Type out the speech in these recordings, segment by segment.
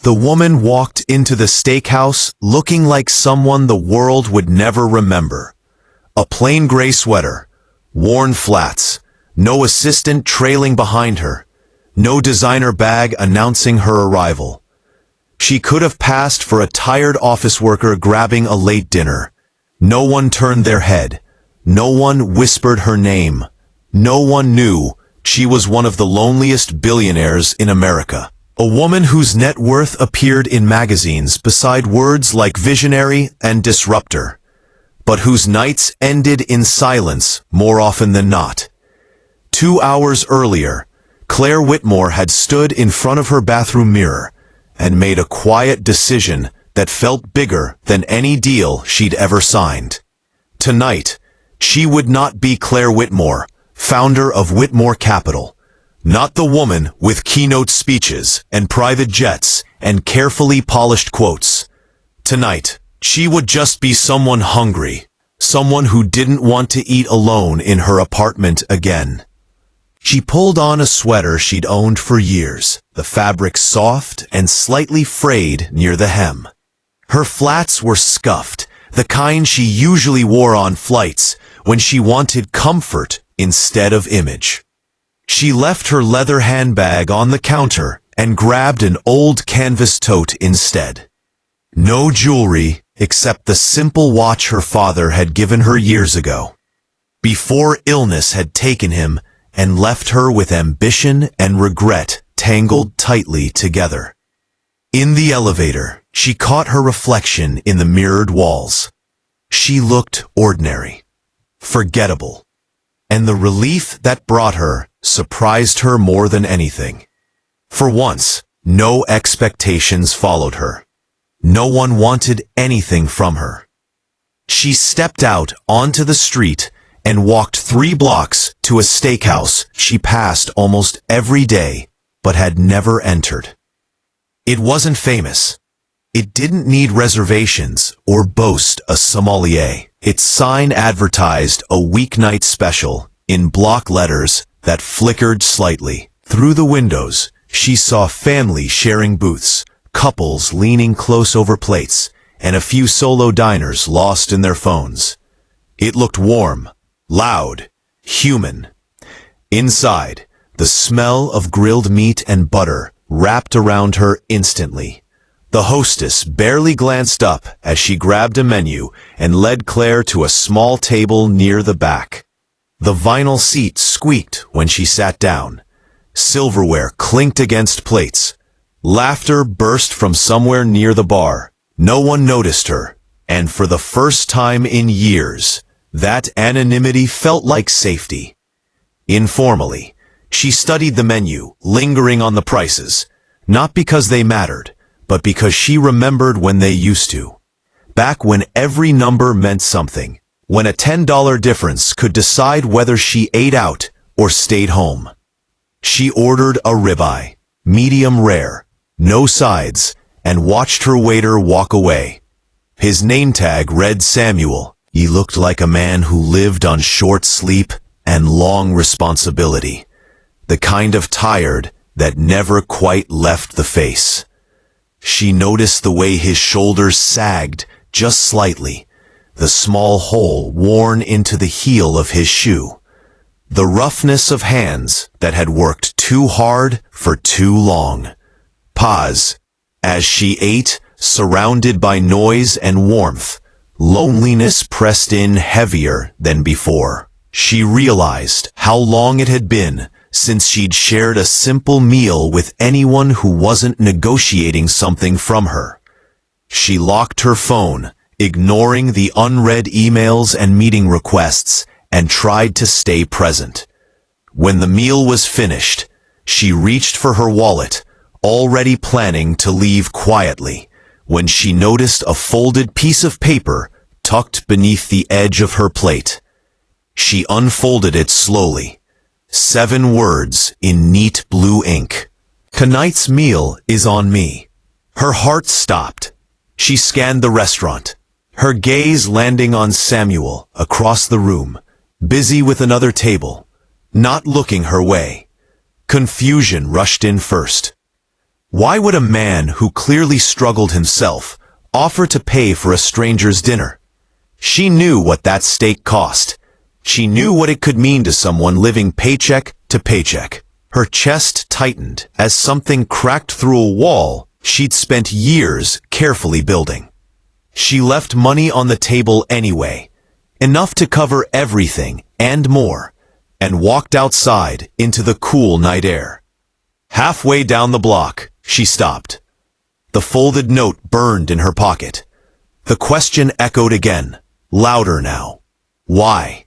The woman walked into the steakhouse looking like someone the world would never remember. A plain gray sweater, worn flats, no assistant trailing behind her, no designer bag announcing her arrival. She could have passed for a tired office worker grabbing a late dinner. No one turned their head. No one whispered her name. No one knew she was one of the loneliest billionaires in America. A woman whose net worth appeared in magazines beside words like visionary and disruptor, but whose nights ended in silence more often than not. 2 hours earlier, Claire Whitmore had stood in front of her bathroom mirror and made a quiet decision that felt bigger than any deal she'd ever signed. Tonight, she would not be Claire Whitmore, founder of Whitmore Capital. Not the woman with keynote speeches and private jets and carefully polished quotes. Tonight, she would just be someone hungry, someone who didn't want to eat alone in her apartment again. She pulled on a sweater she'd owned for years, the fabric soft and slightly frayed near the hem. Her flats were scuffed, the kind she usually wore on flights when she wanted comfort instead of image. She left her leather handbag on the counter and grabbed an old canvas tote instead. No jewelry except the simple watch her father had given her years ago, before illness had taken him and left her with ambition and regret tangled tightly together. In the elevator, she caught her reflection in the mirrored walls. She looked ordinary, forgettable, and the relief that brought her surprised her more than anything. For once, no expectations followed her. No one wanted anything from her. She stepped out onto the street and walked 3 blocks to a steakhouse she passed almost every day but had never entered. It wasn't famous. It didn't need reservations or boast a sommelier. Its sign advertised a weeknight special in block letters that flickered slightly. Through the windows, she saw families sharing booths, couples leaning close over plates, and a few solo diners lost in their phones. It looked warm, loud, human. Inside, the smell of grilled meat and butter wrapped around her instantly. The hostess barely glanced up as she grabbed a menu and led Claire to a small table near the back. The vinyl seat squeaked when she sat down. Silverware clinked against plates. Laughter burst from somewhere near the bar. No one noticed her, and for the first time in years, that anonymity felt like safety. Informally, she studied the menu, lingering on the prices, not because they mattered, but because she remembered when they used to. Back when every number meant something, when a $10 difference could decide whether she ate out or stayed home. She ordered a ribeye, medium rare, no sides, and watched her waiter walk away. His name tag read Samuel. He looked like a man who lived on short sleep and long responsibility, the kind of tired that never quite left the face. She noticed the way his shoulders sagged just slightly, the small hole worn into the heel of his shoe, the roughness of hands that had worked too hard for too long. Pause. As she ate, surrounded by noise and warmth, loneliness pressed in heavier than before. She realized how long it had been since she'd shared a simple meal with anyone who wasn't negotiating something from her. She locked her phone, ignoring the unread emails and meeting requests, and tried to stay present. When the meal was finished, she reached for her wallet, already planning to leave quietly, when she noticed a folded piece of paper tucked beneath the edge of her plate. She unfolded it slowly. 7 words in neat blue ink. "Tonight's meal is on me." Her heart stopped. She scanned the restaurant, her gaze landing on Samuel across the room, busy with another table, not looking her way. Confusion rushed in first. Why would a man who clearly struggled himself offer to pay for a stranger's dinner? She knew what that steak cost. She knew what it could mean to someone living paycheck to paycheck. Her chest tightened as something cracked through a wall she'd spent years carefully building. She left money on the table anyway, enough to cover everything and more, and walked outside into the cool night air. Halfway down the block, she stopped. The folded note burned in her pocket. The question echoed again, louder now. Why?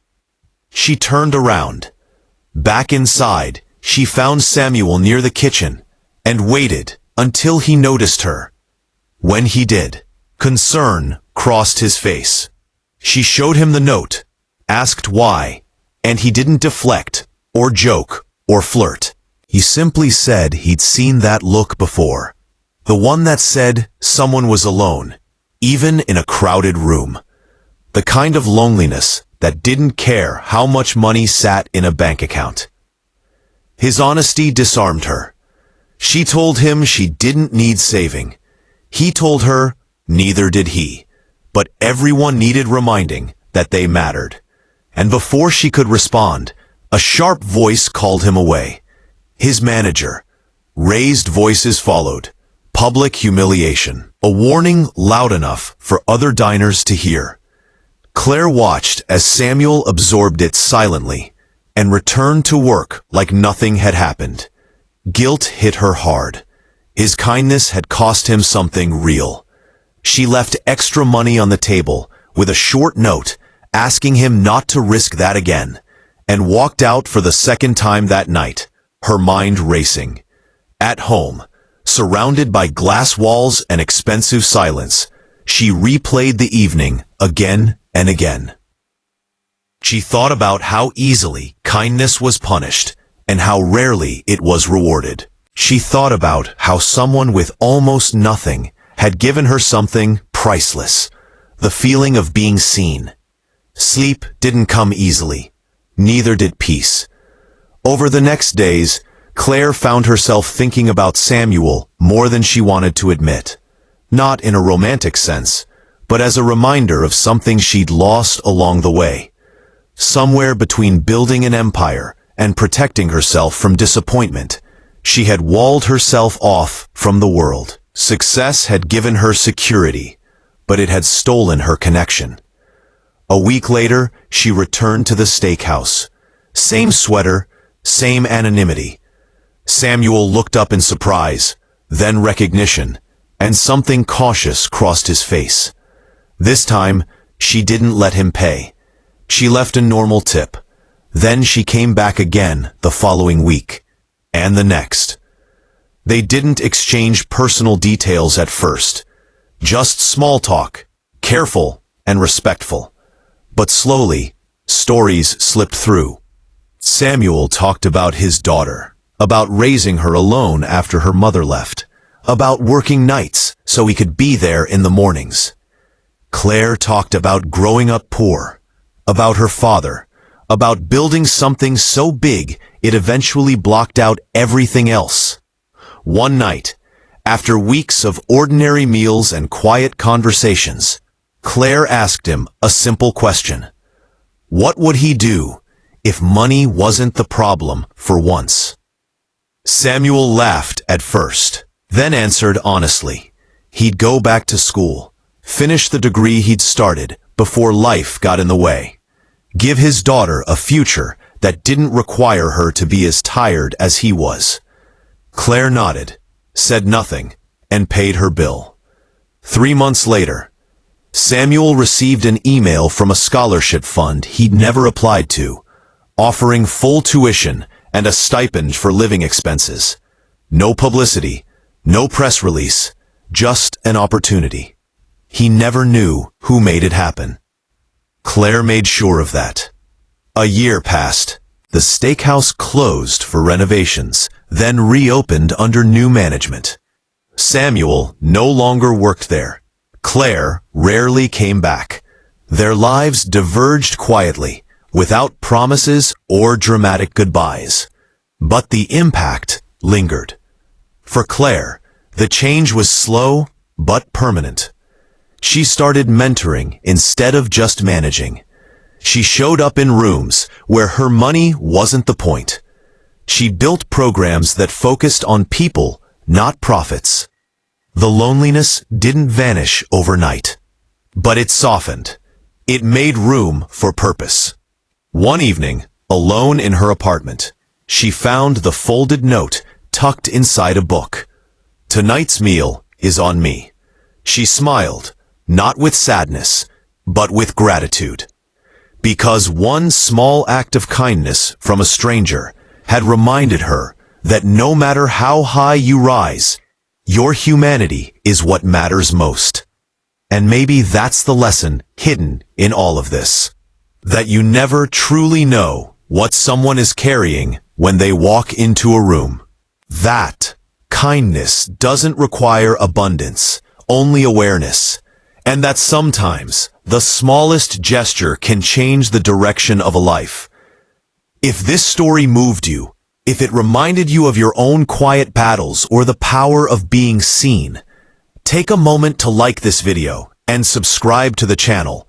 She turned around. Back inside, she found Samuel near the kitchen and waited until he noticed her. When he did, concern crossed his face. She showed him the note, asked why, and he didn't deflect or joke or flirt. He simply said he'd seen that look before. The one that said someone was alone, even in a crowded room. The kind of loneliness that didn't care how much money sat in a bank account. His honesty disarmed her. She told him she didn't need saving. He told her neither did he. But everyone needed reminding that they mattered. And before she could respond, a sharp voice called him away. His manager. Raised voices followed. Public humiliation. A warning loud enough for other diners to hear. Claire watched as Samuel absorbed it silently and returned to work like nothing had happened. Guilt hit her hard. His kindness had cost him something real. She left extra money on the table with a short note asking him not to risk that again, and walked out for the second time that night, her mind racing. At home, surrounded by glass walls and expensive silence, she replayed the evening again and again. She thought about how easily kindness was punished and how rarely it was rewarded. She thought about how someone with almost nothing had given her something priceless, the feeling of being seen. Sleep didn't come easily, neither did peace. Over the next days, Claire found herself thinking about Samuel more than she wanted to admit. Not in a romantic sense, but as a reminder of something she'd lost along the way. Somewhere between building an empire and protecting herself from disappointment, she had walled herself off from the world. Success had given her security, but it had stolen her connection. A week later, she returned to the steakhouse. Same sweater, same anonymity. Samuel looked up in surprise, then recognition, and something cautious crossed his face. This time, she didn't let him pay. She left a normal tip. Then she came back again the following week, and the next. They didn't exchange personal details at first. Just small talk, careful and respectful. But slowly, stories slipped through. Samuel talked about his daughter, about raising her alone after her mother left, about working nights so he could be there in the mornings. Claire talked about growing up poor, about her father, about building something so big it eventually blocked out everything else. One night, after weeks of ordinary meals and quiet conversations, Claire asked him a simple question. What would he do if money wasn't the problem for once? Samuel laughed at first, then answered honestly. He'd go back to school, finish the degree he'd started before life got in the way. Give his daughter a future that didn't require her to be as tired as he was. Claire nodded, said nothing, and paid her bill. 3 months later, Samuel received an email from a scholarship fund he'd never applied to, offering full tuition and a stipend for living expenses. No publicity, no press release, just an opportunity. He never knew who made it happen. Claire made sure of that. A year passed. The steakhouse closed for renovations, then reopened under new management. Samuel no longer worked there. Claire rarely came back. Their lives diverged quietly, without promises or dramatic goodbyes. But the impact lingered. For Claire, The change was slow, but permanent. She started mentoring instead of just managing. She showed up in rooms where her money wasn't the point. She built programs that focused on people, not profits. The loneliness didn't vanish overnight, but it softened. It made room for purpose. One evening, alone in her apartment, she found the folded note tucked inside a book. "Tonight's meal is on me." She smiled, not with sadness, but with gratitude. Because one small act of kindness from a stranger had reminded her that no matter how high you rise, your humanity is what matters most. And maybe that's the lesson hidden in all of this. That you never truly know what someone is carrying when they walk into a room. That kindness doesn't require abundance, only awareness. And that sometimes the smallest gesture can change the direction of a life. If this story moved you, if it reminded you of your own quiet battles or the power of being seen, take a moment to like this video and subscribe to the channel.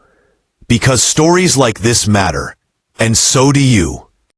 Because stories like this matter, and so do you.